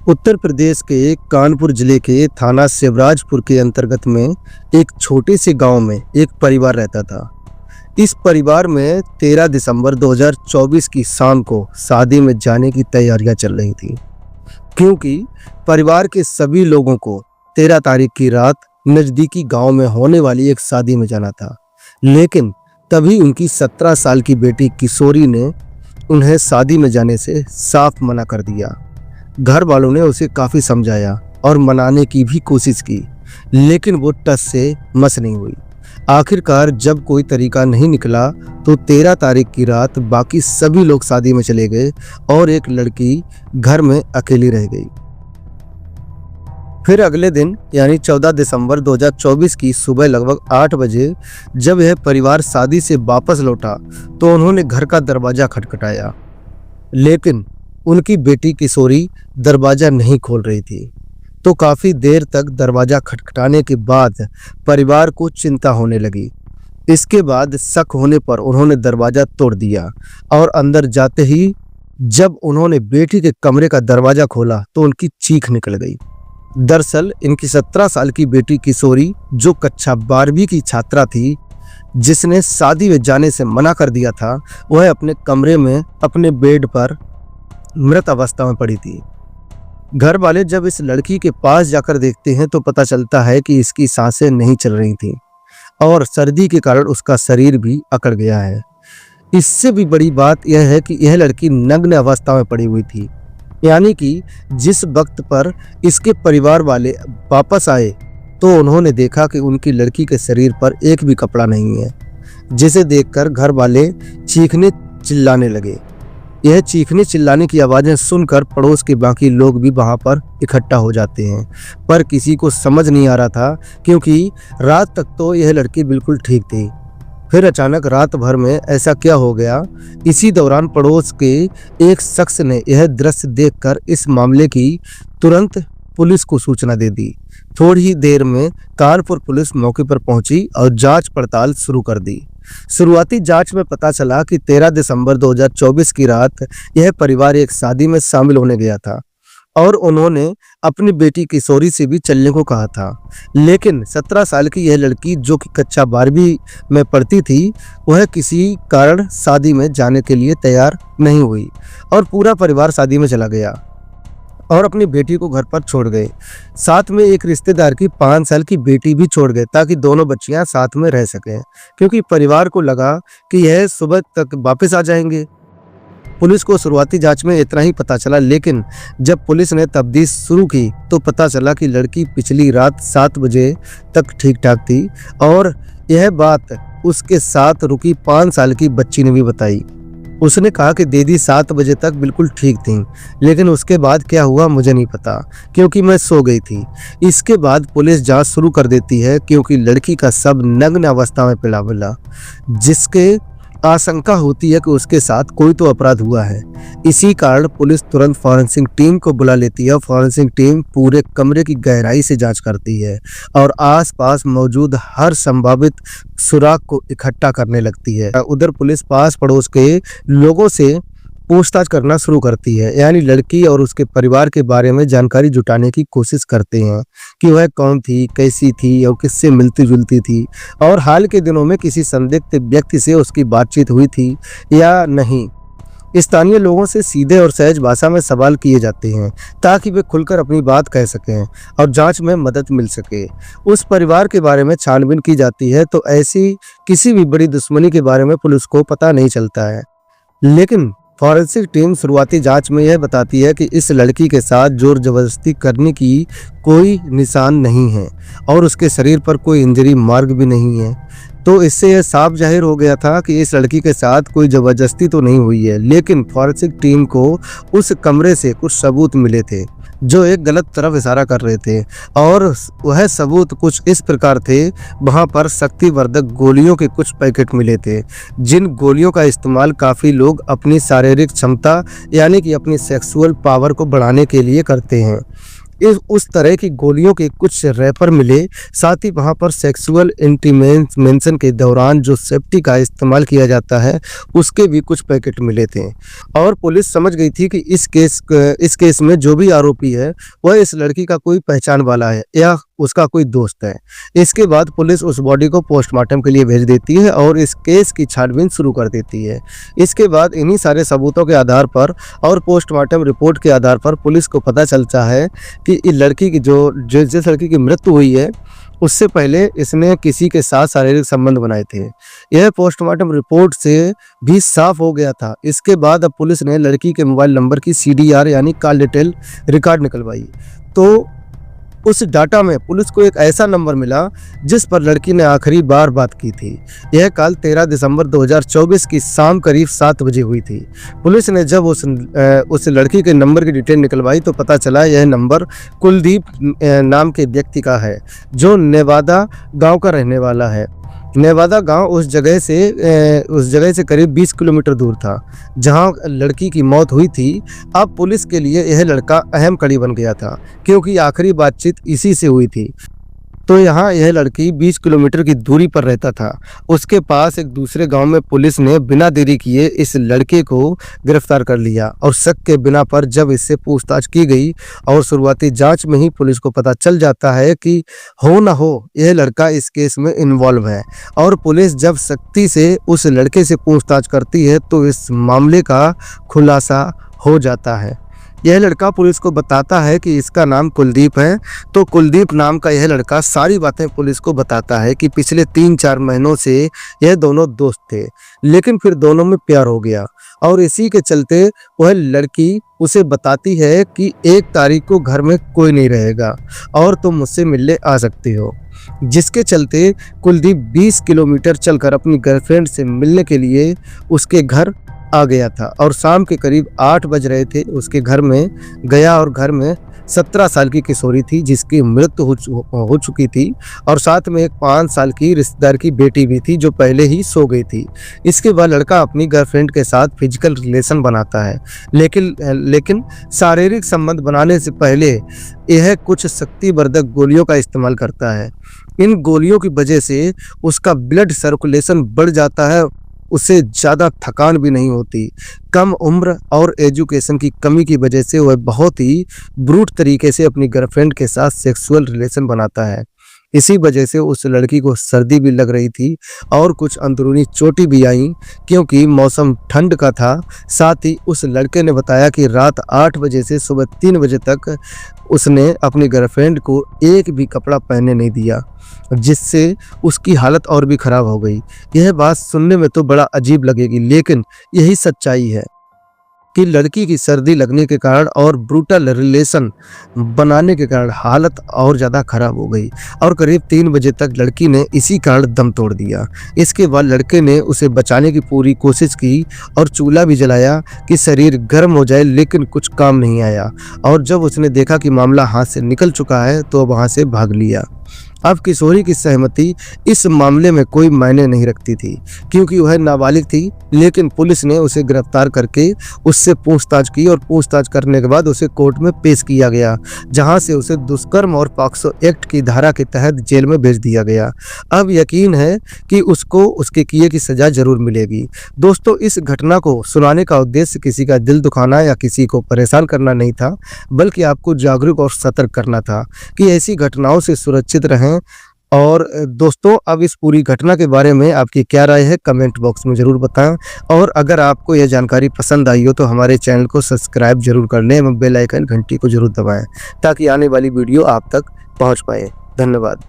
उत्तर प्रदेश के कानपुर जिले के थाना शिवराजपुर के अंतर्गत में एक छोटे से गांव में एक परिवार रहता था। इस परिवार में 13 दिसंबर 2024 की शाम को शादी में जाने की तैयारियां चल रही थी, क्योंकि परिवार के सभी लोगों को 13 तारीख की रात नज़दीकी गांव में होने वाली एक शादी में जाना था। लेकिन तभी उनकी 17 साल की बेटी किशोरी ने उन्हें शादी में जाने से साफ मना कर दिया। घर वालों ने उसे काफ़ी समझाया और मनाने की भी कोशिश की, लेकिन वो टस से मस नहीं हुई। आखिरकार जब कोई तरीका नहीं निकला तो 13 तारीख की रात बाकी सभी लोग शादी में चले गए और एक लड़की घर में अकेली रह गई। फिर अगले दिन यानी 14 दिसंबर 2024 की सुबह लगभग 8 बजे जब यह परिवार शादी से वापस लौटा तो उन्होंने घर का दरवाज़ा खटखटाया, लेकिन उनकी बेटी किशोरी दरवाज़ा नहीं खोल रही थी। तो काफ़ी देर तक दरवाज़ा खटखटाने के बाद परिवार को चिंता होने लगी। इसके बाद शक होने पर उन्होंने दरवाज़ा तोड़ दिया और अंदर जाते ही जब उन्होंने बेटी के कमरे का दरवाज़ा खोला तो उनकी चीख निकल गई। दरअसल इनकी 17 साल की बेटी किशोरी, जो कक्षा 12वीं की छात्रा थी, जिसने शादी में जाने से मना कर दिया था, वह अपने कमरे में अपने बेड पर मृत अवस्था में पड़ी थी। घर वाले जब इस लड़की के पास जाकर देखते हैं तो पता चलता है कि इसकी सांसें नहीं चल रही थी और सर्दी के कारण उसका शरीर भी अकड़ गया है। इससे भी बड़ी बात यह है कि यह लड़की नग्न अवस्था में पड़ी हुई थी, यानी कि जिस वक्त पर इसके परिवार वाले वापस आए तो उन्होंने देखा कि उनकी लड़की के शरीर पर एक भी कपड़ा नहीं है, जिसे देखकर घर वाले चीखने चिल्लाने लगे। यह चीखने चिल्लाने की आवाज़ें सुनकर पड़ोस के बाकी लोग भी वहां पर इकट्ठा हो जाते हैं, पर किसी को समझ नहीं आ रहा था, क्योंकि रात तक तो यह लड़की बिल्कुल ठीक थी। फिर अचानक रात भर में ऐसा क्या हो गया। इसी दौरान पड़ोस के एक शख्स ने यह दृश्य देखकर इस मामले की तुरंत पुलिस को सूचना दे दी। थोड़ी ही देर में कानपुर पुलिस मौके पर पहुंची और जांच पड़ताल शुरू कर दी। शुरुआती जांच में पता चला कि 13 दिसंबर 2024 की रात यह परिवार एक शादी में शामिल होने गया था और उन्होंने अपनी बेटी किशोरी से भी चलने को कहा था। लेकिन 17 साल की यह लड़की, जो कि कक्षा 12वीं में पढ़ती थी, वह किसी कारण शादी में जाने के लिए तैयार नहीं हुई और पूरा परिवार शादी में चला गया और अपनी बेटी को घर पर छोड़ गए। साथ में एक रिश्तेदार की 5 साल की बेटी भी छोड़ गए ताकि दोनों बच्चियां साथ में रह सकें, क्योंकि परिवार को लगा कि यह सुबह तक वापस आ जाएंगे। पुलिस को शुरुआती जांच में इतना ही पता चला, लेकिन जब पुलिस ने तफ्तीश शुरू की तो पता चला कि लड़की पिछली रात 7 बजे तक ठीक ठाक थी और यह बात उसके साथ रुकी 5 साल की बच्ची ने भी बताई। उसने कहा कि दीदी 7 बजे तक बिल्कुल ठीक थी, लेकिन उसके बाद क्या हुआ मुझे नहीं पता, क्योंकि मैं सो गई थी। इसके बाद पुलिस जांच शुरू कर देती है, क्योंकि लड़की का शव नग्न अवस्था में पड़ा मिला, जिसके आशंका होती है कि उसके साथ कोई तो अपराध हुआ है। इसी कारण पुलिस तुरंत फॉरेंसिक टीम को बुला लेती है। फॉरेंसिक टीम पूरे कमरे की गहराई से जांच करती है और आसपास मौजूद हर संभावित सुराग को इकट्ठा करने लगती है। उधर पुलिस पास पड़ोस के लोगों से पूछताछ करना शुरू करती है, यानी लड़की और उसके परिवार के बारे में जानकारी जुटाने की कोशिश करते हैं कि वह कौन थी, कैसी थी और किससे मिलती जुलती थी, और हाल के दिनों में किसी संदिग्ध व्यक्ति से उसकी बातचीत हुई थी या नहीं। स्थानीय लोगों से सीधे और सहज भाषा में सवाल किए जाते हैं ताकि वे खुलकर अपनी बात कह सकें और जांच में मदद मिल सके। उस परिवार के बारे में छानबीन की जाती है तो ऐसी किसी भी बड़ी दुश्मनी के बारे में पुलिस को पता नहीं चलता है। लेकिन फॉरेंसिक टीम शुरुआती जांच में यह बताती है कि इस लड़की के साथ जोर जबरदस्ती करने की कोई निशान नहीं है और उसके शरीर पर कोई इंजरी मार्क भी नहीं है। तो इससे यह साफ जाहिर हो गया था कि इस लड़की के साथ कोई जबरदस्ती तो नहीं हुई है। लेकिन फॉरेंसिक टीम को उस कमरे से कुछ सबूत मिले थे जो एक गलत तरफ इशारा कर रहे थे, और वह सबूत कुछ इस प्रकार थे। वहां पर शक्तिवर्धक गोलियों के कुछ पैकेट मिले थे, जिन गोलियों का इस्तेमाल काफ़ी लोग अपनी शारीरिक क्षमता यानी कि अपनी सेक्सुअल पावर को बढ़ाने के लिए करते हैं। उस तरह की गोलियों के कुछ रैपर मिले। साथ ही वहां पर सेक्सुअल इंटीमेशन के दौरान जो सेफ्टी का इस्तेमाल किया जाता है उसके भी कुछ पैकेट मिले थे। और पुलिस समझ गई थी कि इस केस में जो भी आरोपी है वह इस लड़की का कोई पहचान वाला है या उसका कोई दोस्त है। इसके बाद पुलिस उस बॉडी को पोस्टमार्टम के लिए भेज देती है और इस केस की छानबीन शुरू कर देती है। इसके बाद इन्हीं सारे सबूतों के आधार पर और पोस्टमार्टम रिपोर्ट के आधार पर पुलिस को पता चलता है कि इस लड़की की जिस लड़की की मृत्यु हुई है उससे पहले इसने किसी के साथ शारीरिक संबंध बनाए थे। यह पोस्टमार्टम रिपोर्ट से भी साफ हो गया था। इसके बाद अब पुलिस ने लड़की के मोबाइल नंबर की CDR यानी कॉल डिटेल रिकॉर्ड निकलवाई, तो उस डाटा में पुलिस को एक ऐसा नंबर मिला जिस पर लड़की ने आखिरी बार बात की थी। यह कॉल 13 दिसंबर 2024 की शाम करीब 7 बजे हुई थी। पुलिस ने जब उस लड़की के नंबर की डिटेल निकलवाई तो पता चला यह नंबर कुलदीप नाम के व्यक्ति का है जो नेवादा गांव का रहने वाला है। नेवादा गांव उस जगह से करीब 20 किलोमीटर दूर था जहां लड़की की मौत हुई थी। अब पुलिस के लिए यह लड़का अहम कड़ी बन गया था क्योंकि आखिरी बातचीत इसी से हुई थी। तो यहाँ यह लड़की 20 किलोमीटर की दूरी पर रहता था। उसके पास एक दूसरे गांव में पुलिस ने बिना देरी किए इस लड़के को गिरफ्तार कर लिया और शक के बिना पर जब इससे पूछताछ की गई और शुरुआती जांच में ही पुलिस को पता चल जाता है कि हो ना हो यह लड़का इस केस में इन्वॉल्व है। और पुलिस जब सख्ती से उस लड़के से पूछताछ करती है तो इस मामले का खुलासा हो जाता है। यह लड़का पुलिस को बताता है कि इसका नाम कुलदीप है। तो कुलदीप नाम का यह लड़का सारी बातें पुलिस को बताता है कि पिछले 3-4 महीनों से यह दोनों दोस्त थे, लेकिन फिर दोनों में प्यार हो गया और इसी के चलते वह लड़की उसे बताती है कि 1 तारीख को घर में कोई नहीं रहेगा और तुम मुझसे मिलने आ सकते हो। जिसके चलते कुलदीप 20 किलोमीटर चलकर अपनी गर्लफ्रेंड से मिलने के लिए उसके घर आ गया था और शाम के करीब 8 बज रहे थे। उसके घर में गया और घर में 17 साल की किशोरी थी जिसकी मृत्यु हो चुकी थी और साथ में एक 5 साल की रिश्तेदार की बेटी भी थी जो पहले ही सो गई थी। इसके बाद लड़का अपनी गर्लफ्रेंड के साथ फिजिकल रिलेशन बनाता है, लेकिन शारीरिक संबंध बनाने से पहले यह कुछ शक्तिवर्धक गोलियों का इस्तेमाल करता है। इन गोलियों की वजह से उसका ब्लड सर्कुलेशन बढ़ जाता है, उसे ज़्यादा थकान भी नहीं होती। कम उम्र और एजुकेशन की कमी की वजह से वह बहुत ही ब्रूट तरीके से अपनी गर्लफ्रेंड के साथ सेक्सुअल रिलेशन बनाता है। इसी वजह से उस लड़की को सर्दी भी लग रही थी और कुछ अंदरूनी चोटें भी आईं क्योंकि मौसम ठंड का था। साथ ही उस लड़के ने बताया कि रात 8 बजे से सुबह 3 बजे तक उसने अपनी गर्लफ्रेंड को एक भी कपड़ा पहनने नहीं दिया, जिससे उसकी हालत और भी खराब हो गई। यह बात सुनने में तो बड़ा अजीब लगेगी, लेकिन यही सच्चाई है कि लड़की की सर्दी लगने के कारण और ब्रूटल रिलेशन बनाने के कारण हालत और ज़्यादा खराब हो गई और करीब 3 बजे तक लड़की ने इसी कारण दम तोड़ दिया। इसके बाद लड़के ने उसे बचाने की पूरी कोशिश की और चूल्हा भी जलाया कि शरीर गर्म हो जाए, लेकिन कुछ काम नहीं आया। और जब उसने देखा कि मामला हाथ से निकल चुका है तो वहाँ से भाग लिया। अब किशोरी की सहमति इस मामले में कोई मायने नहीं रखती थी क्योंकि वह नाबालिग थी, लेकिन पुलिस ने उसे गिरफ्तार करके उससे पूछताछ की और पूछताछ करने के बाद उसे कोर्ट में पेश किया गया, जहां से उसे दुष्कर्म और पॉक्सो एक्ट की धारा के तहत जेल में भेज दिया गया। अब यकीन है कि उसको उसके किए की सजा जरूर मिलेगी। दोस्तों, इस घटना को सुनाने का उद्देश्य किसी का दिल दुखाना या किसी को परेशान करना नहीं था, बल्कि आपको जागरूक और सतर्क करना था कि ऐसी घटनाओं से सुरक्षित रहें। और दोस्तों, अब इस पूरी घटना के बारे में आपकी क्या राय है कमेंट बॉक्स में ज़रूर बताएं। और अगर आपको यह जानकारी पसंद आई हो तो हमारे चैनल को सब्सक्राइब जरूर कर लें एवं बेल आइकन घंटी को जरूर दबाएं ताकि आने वाली वीडियो आप तक पहुंच पाए। धन्यवाद।